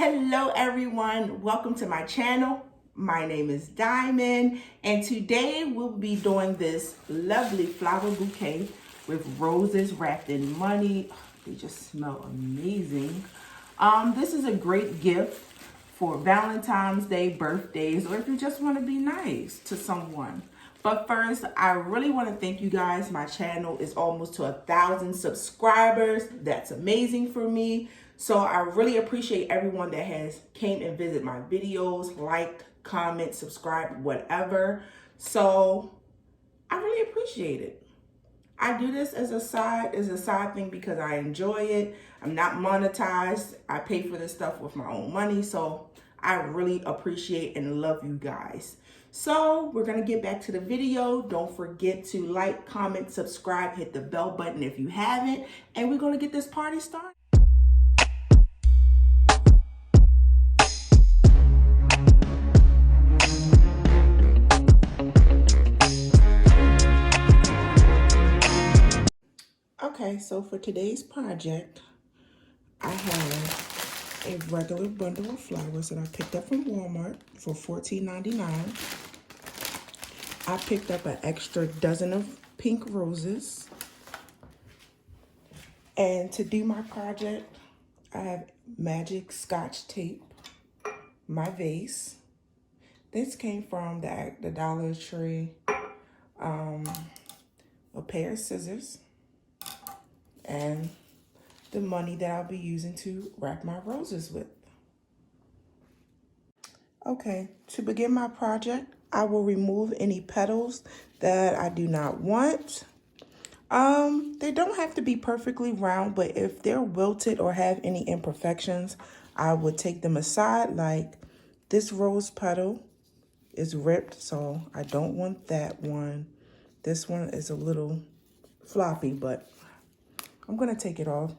Hello everyone, welcome to my channel. My name is Diamond and today we'll be doing this lovely flower bouquet with roses wrapped in money. They just smell amazing. This is a great gift for Valentine's Day, birthdays, or if you just want to be nice to someone. But first, I really want to thank you guys. My channel is almost to 1,000 subscribers. That's amazing for me. So I really appreciate everyone that has came and visit my videos, liked, comment, subscribe, whatever. So I really appreciate it. I do this as a side thing because I enjoy it. I'm not monetized. I pay for this stuff with my own money. So I really appreciate and love you guys. So we're going to get back to the video. Don't forget to like, comment, subscribe, hit the bell button if you haven't. And we're going to get this party started. Okay, so for today's project, I have a regular bundle of flowers that I picked up from Walmart for $14.99. I picked up an extra dozen of pink roses. And to do my project, I have magic scotch tape, my vase. This came from the Dollar Tree, a pair of scissors, and the money that I'll be using to wrap my roses with. Okay, to begin my project, I will remove any petals that I do not want. They don't have to be perfectly round, but if they're wilted or have any imperfections, I would take them aside. Like this rose petal is ripped, so I don't want that one. This one is a little floppy, but I'm gonna take it off.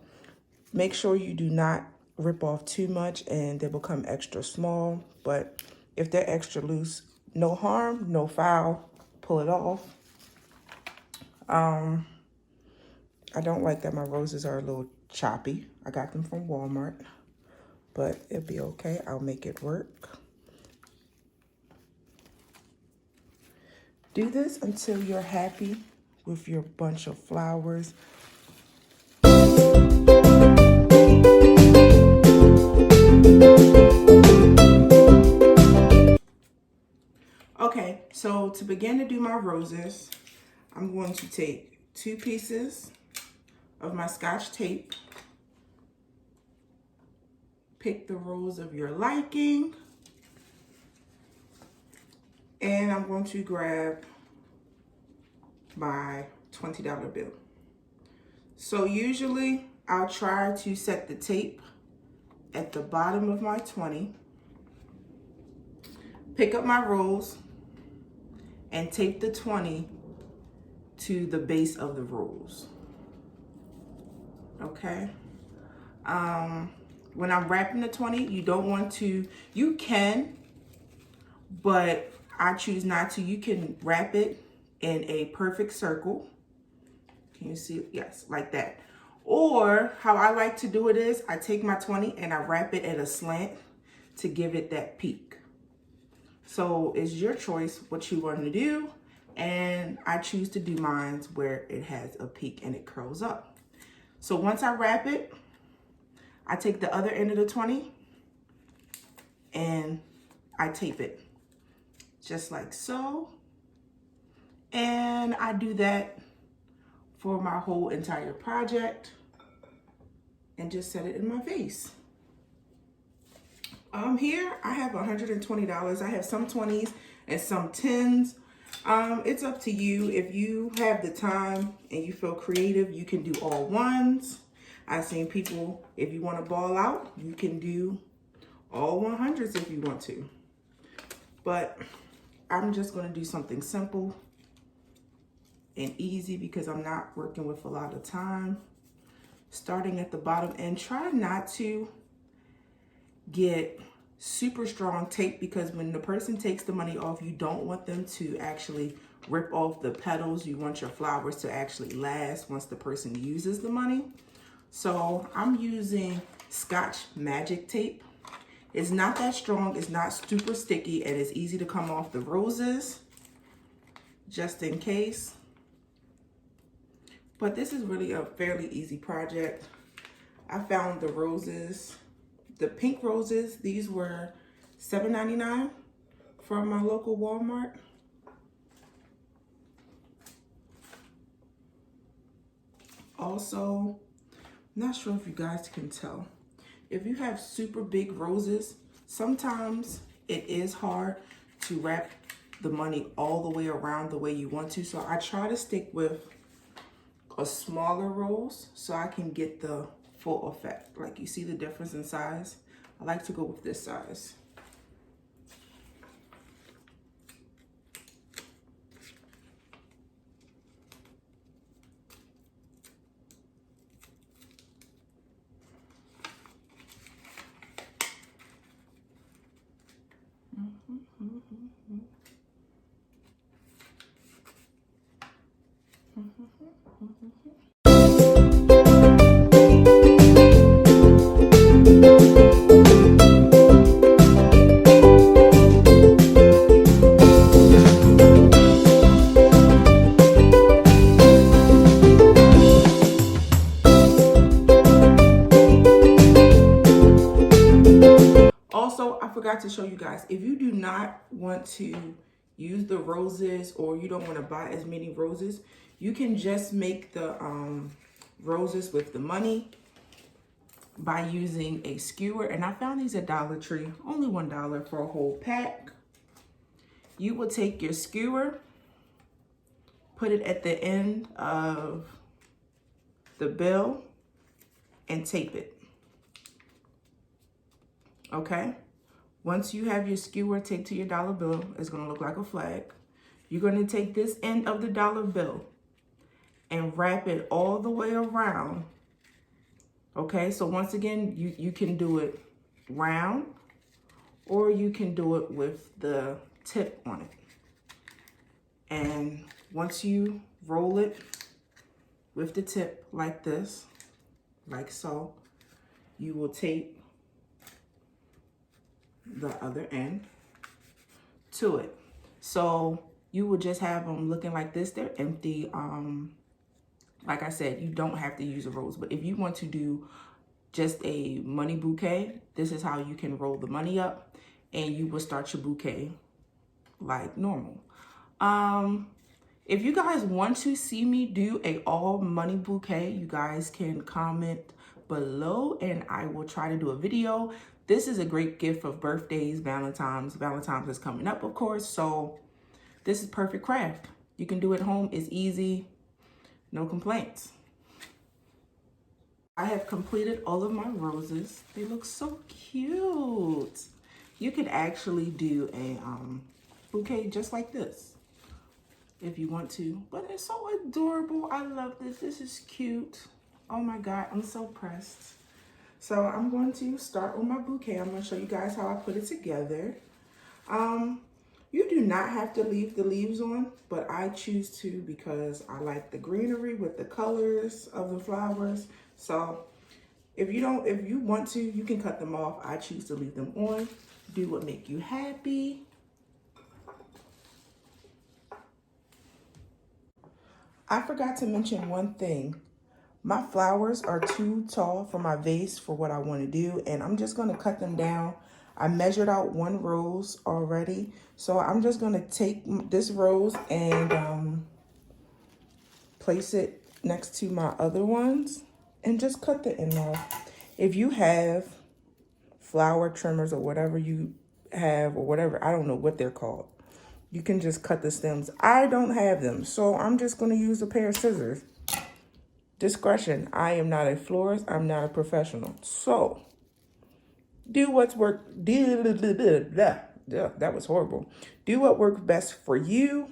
Make sure you do not rip off too much and they become extra small, but if they're extra loose, no harm, no foul, pull it off. I don't like that my roses are a little choppy. I got them from Walmart, but it'll be okay. I'll make it work. Do this until you're happy with your bunch of flowers. Okay, so to begin to do my roses, I'm going to take 2 pieces of my scotch tape. Pick the rose of your liking. And I'm going to grab my $20 bill. So usually I'll try to set the tape at the bottom of my 20. Pick up my rose and tape the 20 to the base of the rose. Okay. When I'm wrapping the 20, you don't want to, you can, but I choose not to. You can wrap it in a perfect circle. Can you see? Yes, like that. Or how I like to do it is I take my 20 and I wrap it at a slant to give it that peak. So it's your choice what you want to do. And I choose to do mine where it has a peak and it curls up. So once I wrap it, I take the other end of the 20 and I tape it just like so. And I do that for my whole entire project and just set it in my vase. Here I have $120. I have some 20s and some 10s. It's up to you. If you have the time and you feel creative, you can do all ones. I've seen people, if you want to ball out, you can do all 100s if you want to. But I'm just going to do something simple and easy because I'm not working with a lot of time. Starting at the bottom, and try not to get super strong tape because when the person takes the money off, you don't want them to actually rip off the petals. You want your flowers to actually last once the person uses the money. So I'm using Scotch Magic tape, It's not that strong, it's not super sticky, and it's easy to come off the roses, just in case. But this is really a fairly easy project. I found the roses, the pink roses, these were $7.99 from my local Walmart. Also, not sure if you guys can tell, if you have super big roses, sometimes it is hard to wrap the money all the way around the way you want to. So I try to stick with a smaller rose so I can get the full effect. Like, you see the difference in size? I like to go with this size. Also, I forgot to show you guys, if you do not want to use the roses, or you don't want to buy as many roses, you can just make the roses with the money by using a skewer. And I found these at Dollar Tree, only $1 for a whole pack. You will take your skewer, put it at the end of the bill, and tape it. Okay? Once you have your skewer taped to your dollar bill, it's gonna look like a flag. You're gonna take this end of the dollar bill and wrap it all the way around. Okay, so once again, you can do it round, or you can do it with the tip on it. And once you roll it with the tip like this, like so, you will tape the other end to it. So you will just have them looking like this. They're empty. Like I said, you don't have to use a rose, but if you want to do just a money bouquet, this is how you can roll the money up, and you will start your bouquet like normal. If you guys want to see me do a all money bouquet, you guys can comment below and I will try to do a video. This is a great gift for birthdays, Valentines. Valentines is coming up, of course, so this is perfect craft. You can do it at home. It's easy, no complaints. I have completed all of my roses. They look so cute. You could actually do a bouquet just like this if you want to, but it's so adorable. I love this. This is cute. Oh my God, I'm so pressed. So I'm going to start with my bouquet. I'm going to show you guys how I put it together. You do not have to leave the leaves on, but I choose to because I like the greenery with the colors of the flowers. So if you want to, you can cut them off. I choose to leave them on. Do what make you happy. I forgot to mention one thing. My flowers are too tall for my vase for what I want to do, and I'm just going to cut them down. I measured out one rose already, so I'm just going to take this rose and place it next to my other ones and just cut the end off. If you have flower trimmers or whatever you have, or whatever, I don't know what they're called, you can just cut the stems. I don't have them, so I'm just going to use a pair of scissors. Discretion. I am not a florist. I'm not a professional. So do what's work. That was horrible. Do what works best for you,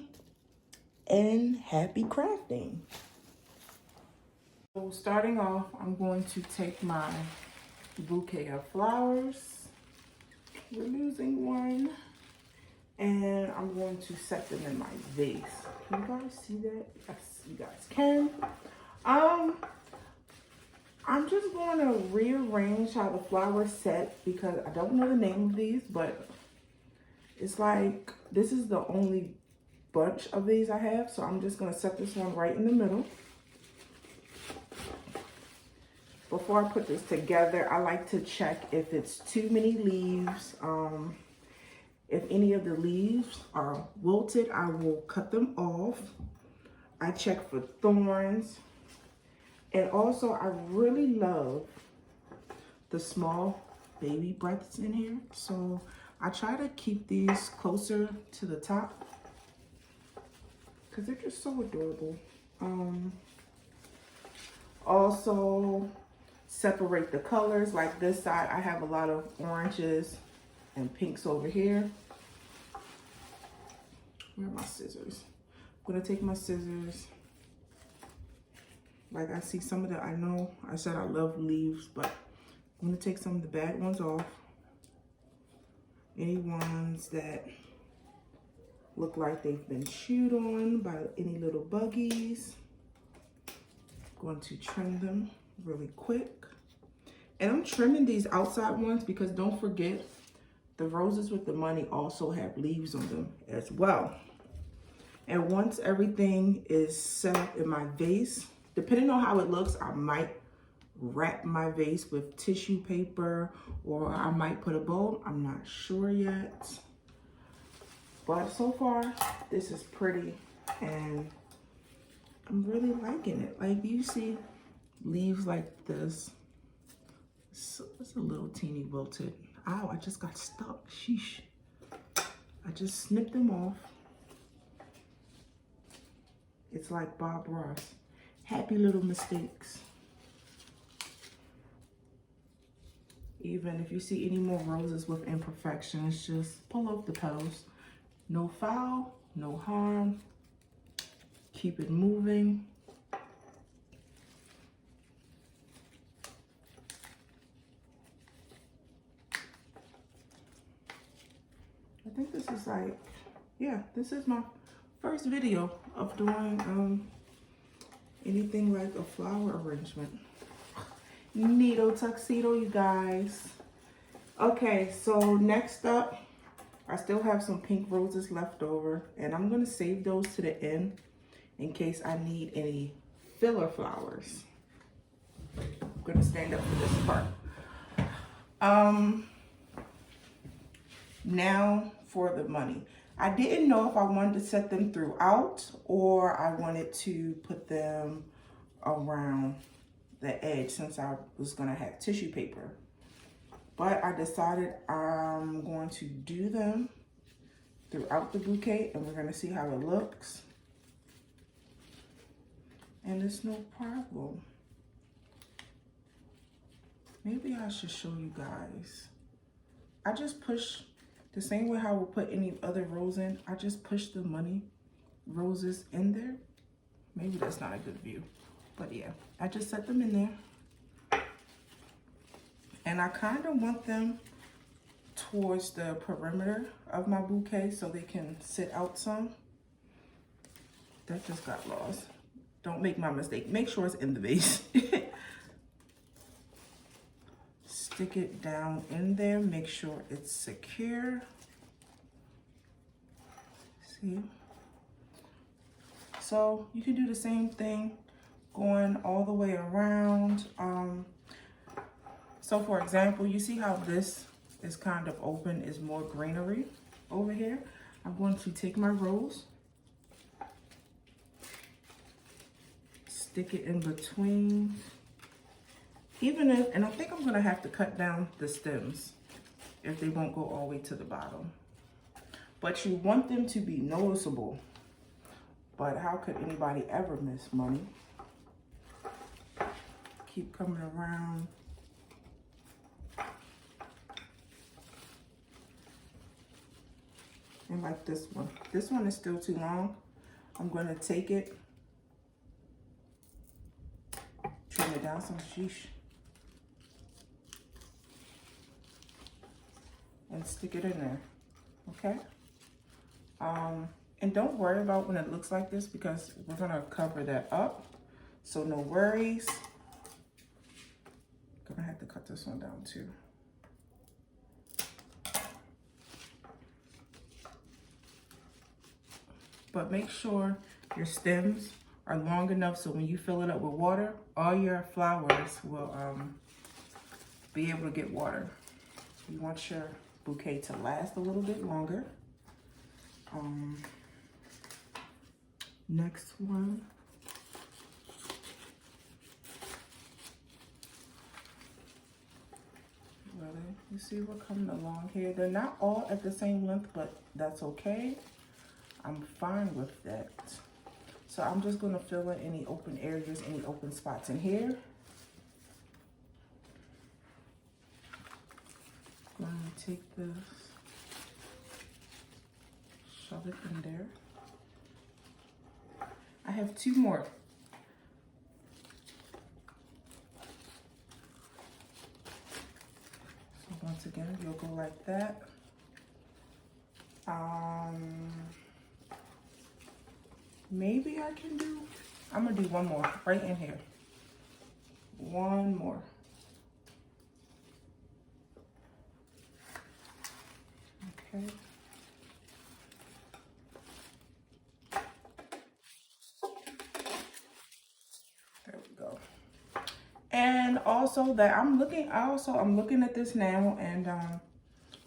and happy crafting. So starting off, I'm going to take my bouquet of flowers. We're losing one. And I'm going to set them in my vase. Can you guys see that? Yes, you guys can. I'm just going to rearrange how the flowers set because I don't know the name of these, but it's like this is the only bunch of these I have. So I'm just going to set this one right in the middle. Before I put this together, I like to check if it's too many leaves. If any of the leaves are wilted, I will cut them off. I check for thorns. And also, I really love the small baby breaths in here. So I try to keep these closer to the top because they're just so adorable. Also, separate the colors. Like this side, I have a lot of oranges and pinks over here. Where are my scissors? I'm gonna take my scissors. Like I see some of the, I know I said I love leaves, but I'm gonna take some of the bad ones off. Any ones that look like they've been chewed on by any little buggies. I'm going to trim them really quick. And I'm trimming these outside ones because don't forget, the roses with the money also have leaves on them as well. And once everything is set up in my vase, depending on how it looks, I might wrap my vase with tissue paper or I might put a bow. I'm not sure yet. But so far, this is pretty and I'm really liking it. Like you see leaves like this. It's a little teeny wilted. Ow, I just got stuck. Sheesh. I just snipped them off. It's like Bob Ross. Happy little mistakes. Even if you see any more roses with imperfections, just pull off the petals. No foul, no harm. Keep it moving. I think this is like, yeah, this is my first video of doing anything like a flower arrangement. Neato tuxedo, you guys. Okay, so next up, I still have some pink roses left over, and I'm gonna save those to the end in case I need any filler flowers. I'm gonna stand up for this part. Now for the money. I didn't know if I wanted to set them throughout or I wanted to put them around the edge since I was gonna have tissue paper. But I decided I'm going to do them throughout the bouquet and we're gonna see how it looks. And it's no problem. Maybe I should show you guys. I just push the same way how I would put any other rose in. I just push the money roses in there. Maybe that's not a good view, but yeah, I just set them in there. And I kind of want them towards the perimeter of my bouquet so they can sit out some. That just got lost. Don't make my mistake. Make sure it's in the vase. Stick it down in there. Make sure it's secure. See? So you can do the same thing going all the way around. So for example, you see how this is kind of open, is more greenery over here. I'm going to take my rose, stick it in between. Even if, and I think I'm gonna have to cut down the stems if they won't go all the way to the bottom. But you want them to be noticeable. But how could anybody ever miss money? Keep coming around. And like this one. This one is still too long. I'm gonna take it, trim it down some, sheesh. And stick it in there, okay? And don't worry about when it looks like this because we're gonna cover that up. So no worries. want to. But make sure your stems are long enough so when you fill it up with water, all your flowers will be able to get water. You want your bouquet to last a little bit longer. Next one. Really, you see we're coming along here. They're not all at the same length, but that's okay. I'm fine with that. So I'm just gonna fill in any open areas, any open spots in here. I'm gonna take this, shove it in there. I have two more. So once again, you'll go like that. Maybe I can do, I'm gonna do one more right in here. One more. Okay. There we go. And also that I'm looking at this now, and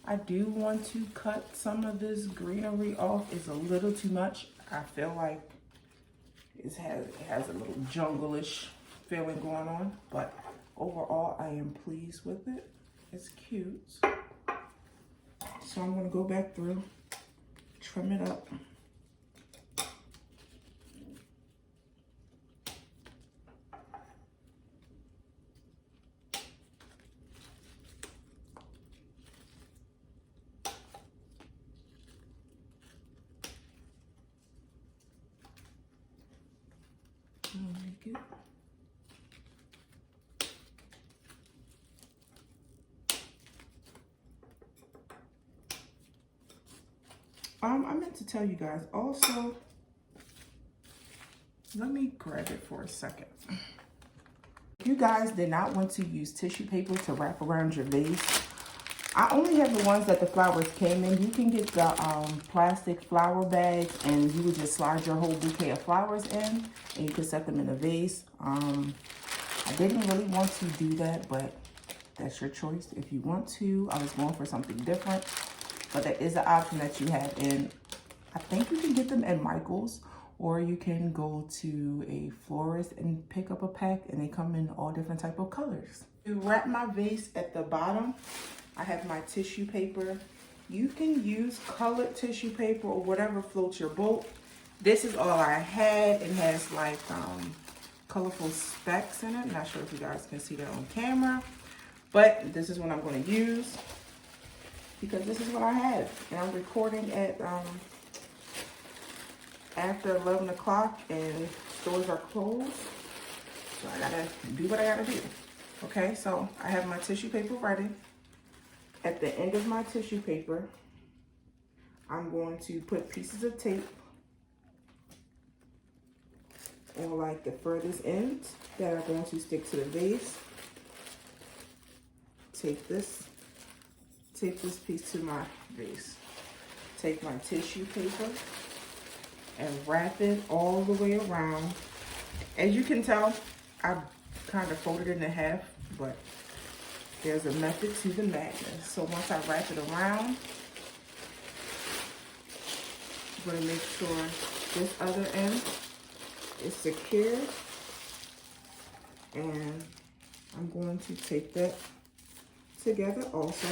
I do want to cut some of this greenery off. It's a little too much. I feel like it has a little jungle-ish feeling going on, but overall I am pleased with it. It's cute. So I'm gonna go back through, trim it up. Make it. I meant to tell you guys also, let me grab it for a second. If you guys did not want to use tissue paper to wrap around your vase, I only have the ones that the flowers came in. You can get the plastic flower bags, and you would just slide your whole bouquet of flowers in, and you could set them in a vase. I didn't really want to do that, but that's your choice if you want to. I was going for something different, but that is an option that you have. And I think you can get them at Michael's, or you can go to a florist and pick up a pack, and they come in all different type of colors. To wrap my vase at the bottom, I have my tissue paper. You can use colored tissue paper or whatever floats your boat. This is all I had. It has like colorful specks in it. Not sure if you guys can see that on camera, but this is what I'm going to use because this is what I have. And I'm recording at after 11 o'clock and stores are closed. So I gotta do what I gotta do. Okay, so I have my tissue paper ready. At the end of my tissue paper, I'm going to put pieces of tape on like the furthest ends that are going to stick to the vase. Take this piece to my vase. Take my tissue paper and wrap it all the way around. As you can tell, I kind of folded it in half, but there's a method to the madness. So once I wrap it around, I'm going to make sure this other end is secure, and I'm going to take that together also.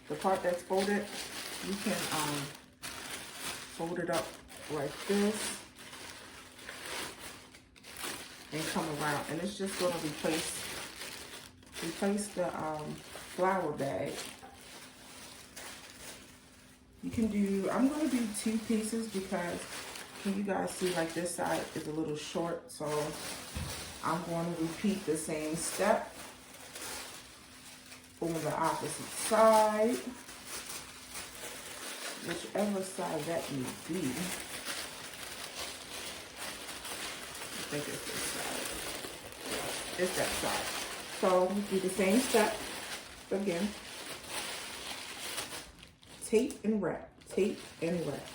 The part that's folded, you can fold it up like this and come around, and it's just going to replace the flower bag. You can do, I'm going to do 2 pieces because, can you guys see, like this side is a little short, so I'm going to repeat the same step on the opposite side, whichever side that may be. think it's this side. It's that side. So we do the same step again. Tape and wrap, tape and wrap.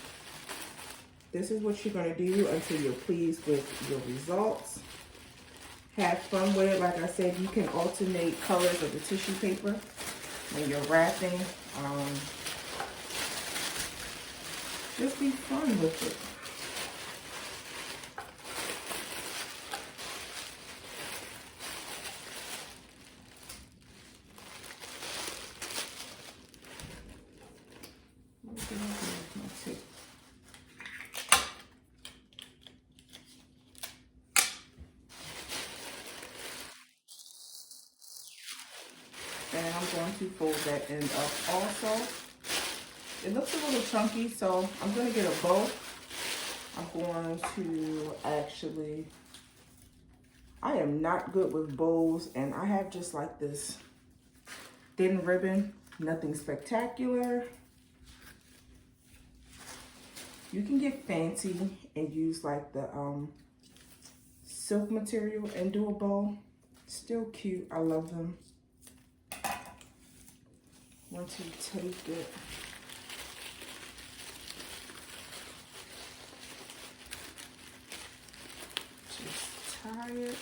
This is what you're gonna do until you're pleased with your results. Have fun with it. Like I said, you can alternate colors of the tissue paper when you're wrapping. Just be fun with it. And I'm going to fold that end up also. It looks a little chunky, so I'm going to get a bow. I'm going to actually, I am not good with bows, and I have just like this thin ribbon, nothing spectacular. You can get fancy and use like the silk material and do a bow. Still cute, I love them. Once you take it, just tie it.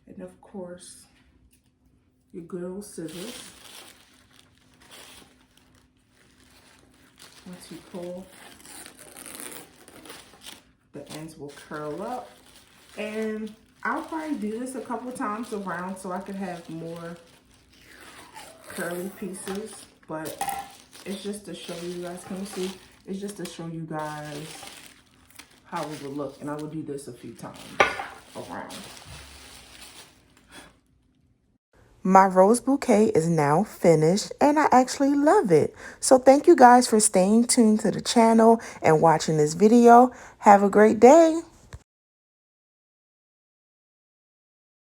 And of course, your good old scissors. Once you pull, the ends will curl up. And I'll probably do this a couple times around so I can have more curly pieces, but it's just to show you guys, can you see? It's just to show you guys how it would look, and I will do this a few times around. My rose bouquet is now finished, and I actually love it. So thank you guys for staying tuned to the channel and watching this video. Have a great day.